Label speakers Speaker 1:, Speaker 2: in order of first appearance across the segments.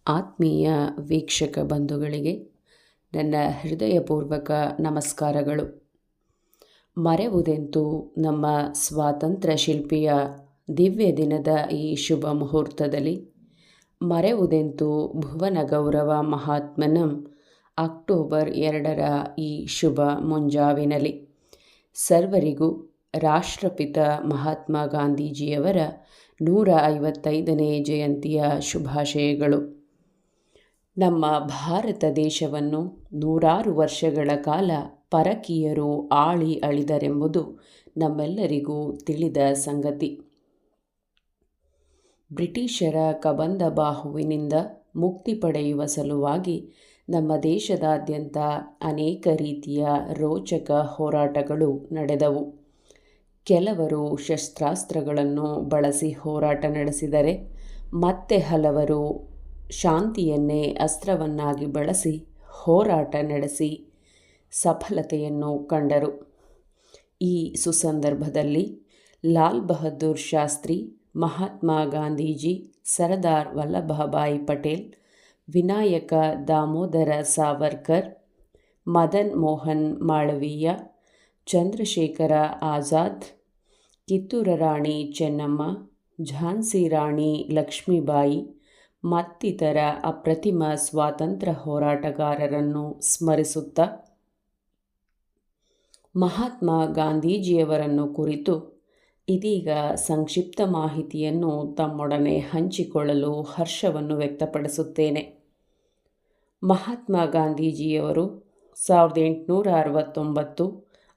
Speaker 1: ಆತ್ಮೀಯ ವೀಕ್ಷಕ ಬಂಧುಗಳಿಗೆ ನನ್ನ ಹೃದಯಪೂರ್ವಕ ನಮಸ್ಕಾರಗಳು. ಮರೆವುದೆಂತೂ ನಮ್ಮ ಸ್ವಾತಂತ್ರ್ಯ ಶಿಲ್ಪಿಯ ದಿವ್ಯ ದಿನದ ಈ ಶುಭ ಮುಹೂರ್ತದಲ್ಲಿ, ಮರೆವುದೆಂತೂ ಭುವನ ಗೌರವ ಮಹಾತ್ಮನಂ ಅಕ್ಟೋಬರ್ 2ರ ಈ ಶುಭ ಮುಂಜಾವಿನಲ್ಲಿ ಸರ್ವರಿಗೂ ರಾಷ್ಟ್ರಪಿತ ಮಹಾತ್ಮ ಗಾಂಧೀಜಿಯವರ 155ನೇ ಜಯಂತಿಯ ಶುಭಾಶಯಗಳು. ನಮ್ಮ ಭಾರತ ದೇಶವನ್ನು 100 ವರ್ಷಗಳ ಕಾಲ ಪರಕೀಯರು ಆಳಿ ಅಳಿದರೆಂಬುದು ನಮ್ಮೆಲ್ಲರಿಗೂ ತಿಳಿದ ಸಂಗತಿ. ಬ್ರಿಟಿಷರ ಕಬಂದ ಬಾಹುವಿನಿಂದ ಮುಕ್ತಿ ಪಡೆಯುವ ಸಲುವಾಗಿ ನಮ್ಮ ದೇಶದಾದ್ಯಂತ ಅನೇಕ ರೀತಿಯ ರೋಚಕ ಹೋರಾಟಗಳು ನಡೆದವು. ಕೆಲವರು ಶಸ್ತ್ರಾಸ್ತ್ರಗಳನ್ನು ಬಳಸಿ ಹೋರಾಟ ನಡೆಸಿದರೆ, ಮತ್ತೆ ಹಲವರು ಶಾಂತಿಯನ್ನೇ ಅಸ್ತ್ರವನ್ನಾಗಿ ಬಳಸಿ ಹೋರಾಟ ನಡೆಸಿ ಸಫಲತೆಯನ್ನು ಕಂಡರು. ಈ ಸುಸಂದರ್ಭದಲ್ಲಿ ಲಾಲ್ ಬಹದ್ದೂರ್ ಶಾಸ್ತ್ರಿ, ಮಹಾತ್ಮ ಗಾಂಧೀಜಿ, ಸರ್ದಾರ್ ವಲ್ಲಭಭಾಯಿ ಪಟೇಲ್, ವಿನಾಯಕ ದಾಮೋದರ ಸಾವರ್ಕರ್, ಮದನ್ ಮೋಹನ್ ಮಾಳವೀಯ, ಚಂದ್ರಶೇಖರ ಆಜಾದ್, ಕಿತ್ತೂರ ರಾಣಿ ಚೆನ್ನಮ್ಮ, ಝಾನ್ಸಿ ರಾಣಿ ಲಕ್ಷ್ಮೀಬಾಯಿ ಮತ್ತಿತರ ಅಪ್ರತಿಮ ಸ್ವಾತಂತ್ರ್ಯ ಹೋರಾಟಗಾರರನ್ನು ಸ್ಮರಿಸುತ್ತಾ, ಮಹಾತ್ಮ ಗಾಂಧೀಜಿಯವರನ್ನು ಕುರಿತು ಇದೀಗ ಸಂಕ್ಷಿಪ್ತ ಮಾಹಿತಿಯನ್ನು ತಮ್ಮೊಡನೆ ಹಂಚಿಕೊಳ್ಳಲು ಹರ್ಷವನ್ನು ವ್ಯಕ್ತಪಡಿಸುತ್ತೇನೆ. ಮಹಾತ್ಮ ಗಾಂಧೀಜಿಯವರು 1869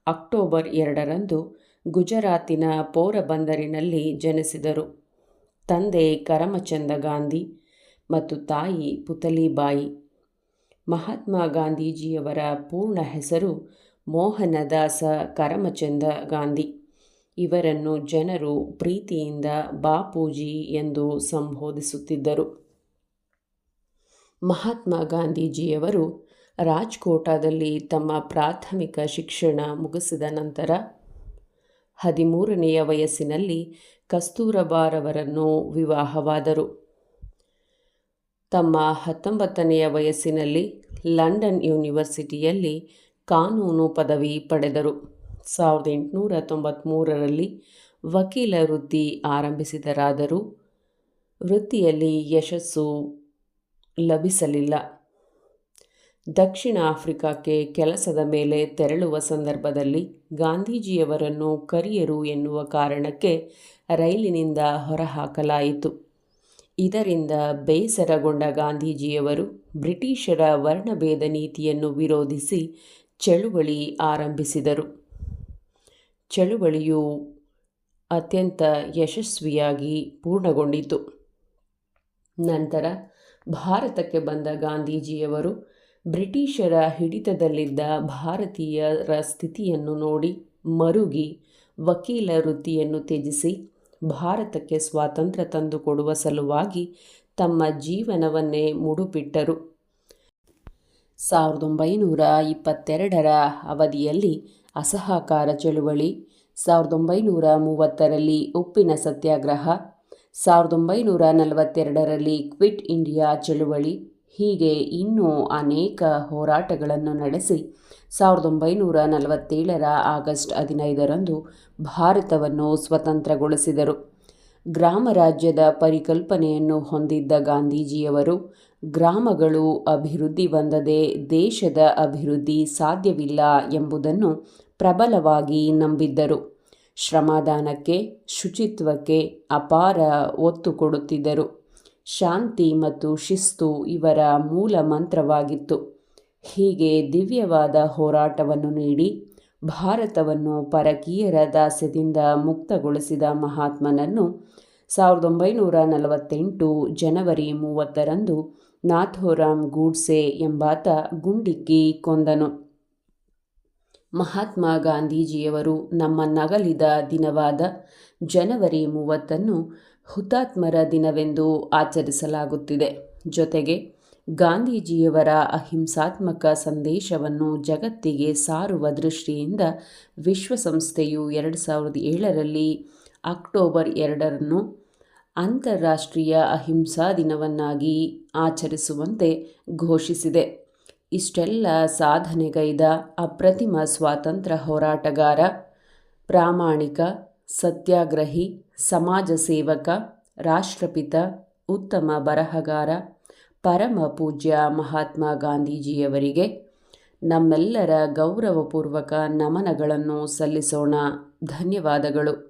Speaker 1: ಅಕ್ಟೋಬರ್ 2ರಂದು ಗುಜರಾತಿನ ಪೋರಬಂದರಿನಲ್ಲಿ ಜನಿಸಿದರು. ತಂದೆ ಕರಮಚಂದ ಗಾಂಧಿ ಮತ್ತು ತಾಯಿ ಪುತಲಿಬಾಯಿ. ಮಹಾತ್ಮ ಗಾಂಧೀಜಿಯವರ ಪೂರ್ಣ ಹೆಸರು ಮೋಹನದಾಸ ಕರಮಚಂದ ಗಾಂಧಿ. ಇವರನ್ನು ಜನರು ಪ್ರೀತಿಯಿಂದ ಬಾಪೂಜಿ ಎಂದು ಸಂಬೋಧಿಸುತ್ತಿದ್ದರು. ಮಹಾತ್ಮ ಗಾಂಧೀಜಿಯವರು ರಾಜ್ಕೋಟದಲ್ಲಿ ತಮ್ಮ ಪ್ರಾಥಮಿಕ ಶಿಕ್ಷಣ ಮುಗಿಸಿದ ನಂತರ 13ನೆಯ ವಯಸ್ಸಿನಲ್ಲಿ ಕಸ್ತೂರಬಾರವರನ್ನು ವಿವಾಹವಾದರು. ತಮ್ಮ 19ನೆಯ ವಯಸ್ಸಿನಲ್ಲಿ ಲಂಡನ್ ಯೂನಿವರ್ಸಿಟಿಯಲ್ಲಿ ಕಾನೂನು ಪದವಿ ಪಡೆದರು. 1893ರಲ್ಲಿ ವಕೀಲ ವೃತ್ತಿ ಆರಂಭಿಸಿದರಾದರೂ ವೃತ್ತಿಯಲ್ಲಿ ಯಶಸ್ಸು ಲಭಿಸಲಿಲ್ಲ. ದಕ್ಷಿಣ ಆಫ್ರಿಕಾಕ್ಕೆ ಕೆಲಸದ ಮೇಲೆ ತೆರಳುವ ಸಂದರ್ಭದಲ್ಲಿ ಗಾಂಧೀಜಿಯವರನ್ನು ಕರಿಯರು ಎನ್ನುವ ಕಾರಣಕ್ಕೆ ರೈಲಿನಿಂದ ಹೊರಹಾಕಲಾಯಿತು. ಇದರಿಂದ ಬೇಸರಗೊಂಡ ಗಾಂಧೀಜಿಯವರು ಬ್ರಿಟಿಷರ ವರ್ಣಭೇದ ನೀತಿಯನ್ನು ವಿರೋಧಿಸಿ ಚಳುವಳಿ ಆರಂಭಿಸಿದರು. ಚಳುವಳಿಯು ಅತ್ಯಂತ ಯಶಸ್ವಿಯಾಗಿ ಪೂರ್ಣಗೊಂಡಿತು. ನಂತರ ಭಾರತಕ್ಕೆ ಬಂದ ಗಾಂಧೀಜಿಯವರು ಬ್ರಿಟಿಷರ ಹಿಡಿತದಲ್ಲಿದ್ದ ಭಾರತೀಯರ ಸ್ಥಿತಿಯನ್ನು ನೋಡಿ ಮರುಗಿ ವಕೀಲ ವೃತ್ತಿಯನ್ನು ತ್ಯಜಿಸಿ ಭಾರತಕ್ಕೆ ಸ್ವಾತಂತ್ರ್ಯ ತಂದುಕೊಡುವ ಸಲುವಾಗಿ ತಮ್ಮ ಜೀವನವನ್ನೇ ಮುಡುಪಿಟ್ಟರು. 1922ರ ಅವಧಿಯಲ್ಲಿ ಅಸಹಕಾರ ಚಳುವಳಿ, 1930ರಲ್ಲಿ ಉಪ್ಪಿನ ಸತ್ಯಾಗ್ರಹ, 1942ರಲ್ಲಿ ಕ್ವಿಟ್ ಇಂಡಿಯಾ ಚಳುವಳಿ, ಹೀಗೆ ಇನ್ನೂ ಅನೇಕ ಹೋರಾಟಗಳನ್ನು ನಡೆಸಿ 1947ರ ಆಗಸ್ಟ್ 15ರಂದು ಭಾರತವನ್ನು ಸ್ವತಂತ್ರಗೊಳಿಸಿದರು. ಗ್ರಾಮ ರಾಜ್ಯದ ಪರಿಕಲ್ಪನೆಯನ್ನು ಹೊಂದಿದ್ದ ಗಾಂಧೀಜಿಯವರು ಗ್ರಾಮಗಳು ಅಭಿವೃದ್ಧಿ ಹೊಂದದೆ ದೇಶದ ಅಭಿವೃದ್ಧಿ ಸಾಧ್ಯವಿಲ್ಲ ಎಂಬುದನ್ನು ಪ್ರಬಲವಾಗಿ ನಂಬಿದ್ದರು. ಶ್ರಮದಾನಕ್ಕೆ, ಶುಚಿತ್ವಕ್ಕೆ ಅಪಾರ ಒತ್ತು ಕೊಡುತ್ತಿದ್ದರು. ಶಾಂತಿ ಮತ್ತು ಶಿಸ್ತು ಇವರ ಮೂಲ ಮಂತ್ರವಾಗಿತ್ತು. ಹೀಗೆ ದಿವ್ಯವಾದ ಹೋರಾಟವನ್ನು ನೀಡಿ ಭಾರತವನ್ನು ಪರಕೀಯರ ದಾಸ್ಯದಿಂದ ಮುಕ್ತಗೊಳಿಸಿದ ಮಹಾತ್ಮನನ್ನು 1948 ಜನವರಿ 30ರಂದು ನಾಥೂರಾಮ್ ಗೂಡ್ಸೆ ಎಂಬಾತ ಗುಂಡಿಕ್ಕಿ ಕೊಂದನು. ಮಹಾತ್ಮ ಗಾಂಧೀಜಿಯವರು ನಮ್ಮನ್ನಗಲಿದ ದಿನವಾದ ಜನವರಿ 30ನ್ನು ಹುತಾತ್ಮರ ದಿನವೆಂದು ಆಚರಿಸಲಾಗುತ್ತಿದೆ. ಜೊತೆಗೆ ಗಾಂಧೀಜಿಯವರ ಅಹಿಂಸಾತ್ಮಕ ಸಂದೇಶವನ್ನು ಜಗತ್ತಿಗೆ ಸಾರುವ ದೃಷ್ಟಿಯಿಂದ ವಿಶ್ವಸಂಸ್ಥೆಯು 2007ರಲ್ಲಿ ಅಕ್ಟೋಬರ್ 2ನ್ನು ಅಂತಾರಾಷ್ಟ್ರೀಯ ಅಹಿಂಸಾ ದಿನವನ್ನಾಗಿ ಆಚರಿಸುವಂತೆ ಘೋಷಿಸಿದೆ. ಇಷ್ಟೆಲ್ಲ ಸಾಧನೆಗೈದ ಅಪ್ರತಿಮ ಸ್ವಾತಂತ್ರ್ಯ ಹೋರಾಟಗಾರ, ಪ್ರಾಮಾಣಿಕ, ಸತ್ಯಾಗ್ರಹಿ, ಸಮಾಜ ಸೇವಕ, ರಾಷ್ಟ್ರಪಿತ, ಉತ್ತಮ ಬರಹಗಾರ, ಪರಮ ಪೂಜ್ಯ ಮಹಾತ್ಮ ಗಾಂಧೀಜಿಯವರಿಗೆ ನಮ್ಮೆಲ್ಲರ ಗೌರವಪೂರ್ವಕ ನಮನಗಳನ್ನು ಸಲ್ಲಿಸೋಣ. ಧನ್ಯವಾದಗಳು.